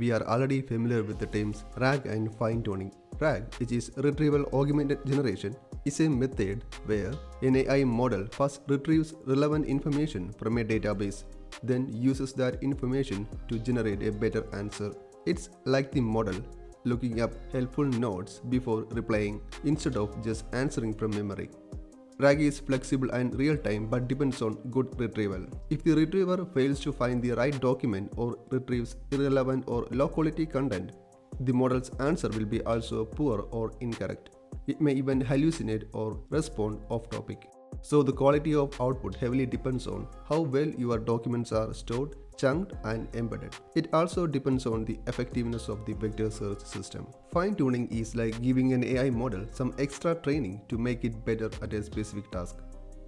we are already familiar with the terms RAG and fine-tuning. RAG, which is Retrieval-Augmented Generation, is a method where an AI model first retrieves relevant information from a database, then uses that information to generate a better answer. It's like the model looking up helpful notes before replying instead of just answering from memory. RAG is flexible and real-time but depends on good retrieval. If the retriever fails to find the right document or retrieves irrelevant or low-quality content, the model's answer will be also poor or incorrect. It may even hallucinate or respond off-topic. So the quality of output heavily depends on how well your documents are stored, chunked and embedded. It also depends on the effectiveness of the vector search system. Fine-tuning is like giving an AI model some extra training to make it better at a specific task.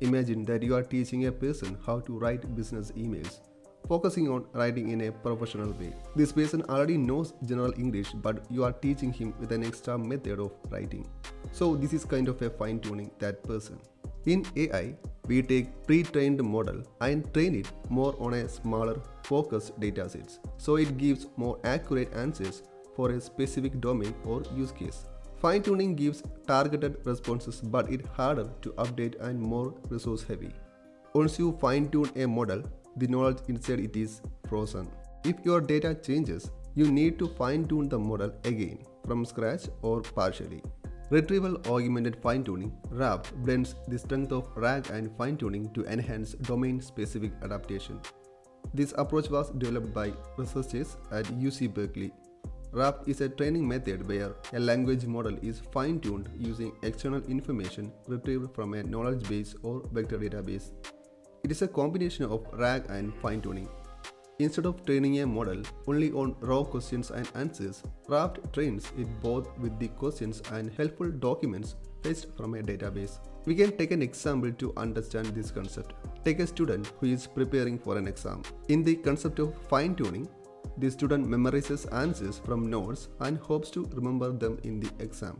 Imagine that you are teaching a person how to write business emails, focusing on writing in a professional way. This person already knows general English, but you are teaching him with an extra method of writing. So this is kind of a fine-tuning that person. In AI, we take pre-trained model and train it more on a smaller, focused datasets, so it gives more accurate answers for a specific domain or use case. Fine-tuning gives targeted responses, but it's harder to update and more resource-heavy. Once you fine-tune a model, the knowledge inside it is frozen. If your data changes, you need to fine-tune the model again, from scratch or partially. Retrieval-Augmented Fine-Tuning (RAFT) blends the strength of RAG and fine-tuning to enhance domain-specific adaptation. This approach was developed by researchers at UC Berkeley. RAFT is a training method where a language model is fine-tuned using external information retrieved from a knowledge base or vector database. It is a combination of RAG and fine-tuning. Instead of training a model only on raw questions and answers, RAFT trains it both with the questions and helpful documents fetched from a database. We can take an example to understand this concept. Take a student who is preparing for an exam. In the concept of fine-tuning, the student memorizes answers from notes and hopes to remember them in the exam.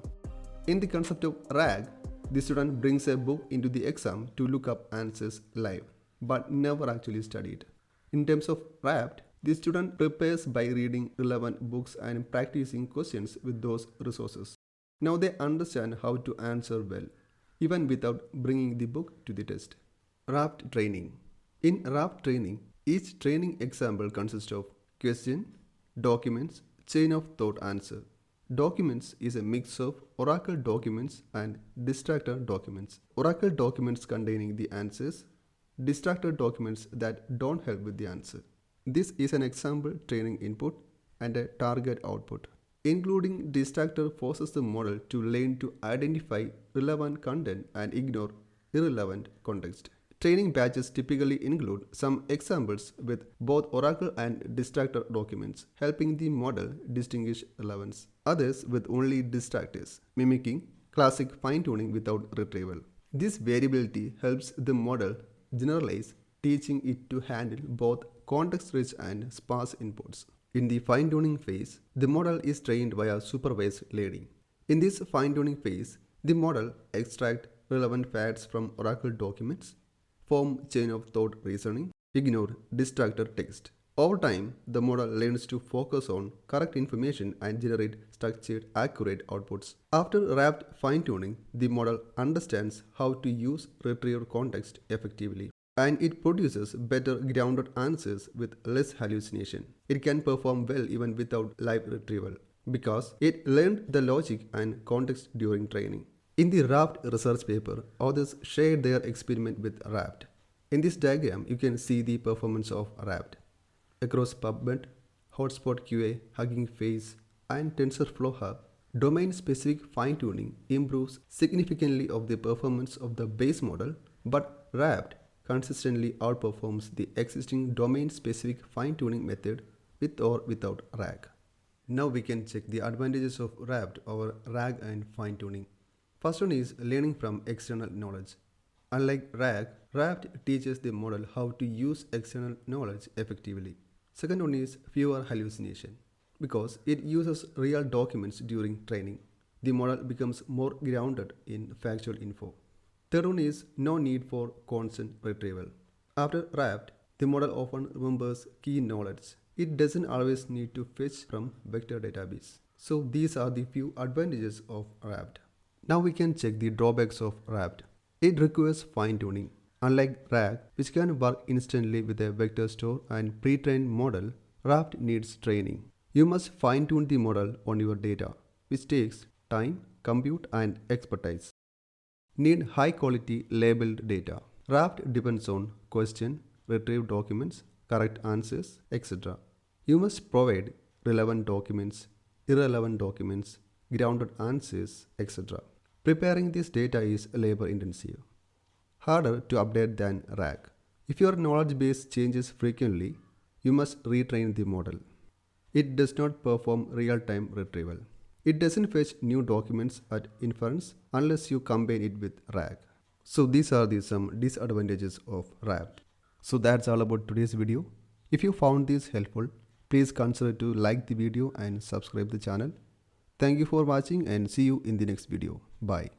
In the concept of RAG, the student brings a book into the exam to look up answers live, but never actually studied. In terms of RAFT, the student prepares by reading relevant books and practicing questions with those resources. Now they understand how to answer well, even without bringing the book to the test. RAFT training. In RAFT training, each training example consists of question, documents, chain of thought answer. Documents is a mix of Oracle documents and distractor documents. Oracle documents containing the answers, distractor documents that don't help with the answer. This is an example training input and a target output. Including distractor forces the model to learn to identify relevant content and ignore irrelevant context. Training batches typically include some examples with both Oracle and distractor documents, helping the model distinguish relevance. Others with only distractors, mimicking classic fine-tuning without retrieval. This variability helps the model generalize, teaching it to handle both context-rich and sparse inputs. In the fine-tuning phase, the model is trained via supervised learning. In this fine-tuning phase, the model extracts relevant facts from Oracle documents, form chain of thought reasoning, ignore distractor text. Over time, the model learns to focus on correct information and generate structured, accurate outputs. After RAFT fine-tuning, the model understands how to use retrieved context effectively, and it produces better grounded answers with less hallucination. It can perform well even without live retrieval, because it learned the logic and context during training. In the RAFT research paper, authors shared their experiment with RAFT. In this diagram, you can see the performance of RAFT. Across PubMed, Hotspot QA, Hugging Face, and TensorFlow Hub, domain-specific fine-tuning improves significantly of the performance of the base model, but RAFT consistently outperforms the existing domain-specific fine-tuning method with or without RAG. Now we can check the advantages of RAFT over RAG and fine-tuning. First one is learning from external knowledge. Unlike RAG, RAFT teaches the model how to use external knowledge effectively. Second one is fewer hallucination. Because it uses real documents during training, the model becomes more grounded in factual info. Third one is no need for constant retrieval. After RAFT, the model often remembers key knowledge, It doesn't always need to fetch from vector database. So these are the few advantages of RAFT. Now we can check the drawbacks of RAFT. It requires fine-tuning. Unlike RAG, which can work instantly with a vector store and pre-trained model, RAFT needs training. You must fine-tune the model on your data, which takes time, compute and expertise. Need high-quality labeled data. RAFT depends on question, retrieve documents, correct answers, etc. You must provide relevant documents, irrelevant documents, grounded answers, etc. Preparing this data is labor intensive. Harder to update than RAG. If your knowledge base changes frequently, you must retrain the model. It does not perform real-time retrieval. It doesn't fetch new documents at inference unless you combine it with RAG. So these are some disadvantages of RAFT. So that's all about today's video. If you found this helpful, please consider to like the video and subscribe the channel. Thank you for watching and see you in the next video. Bye.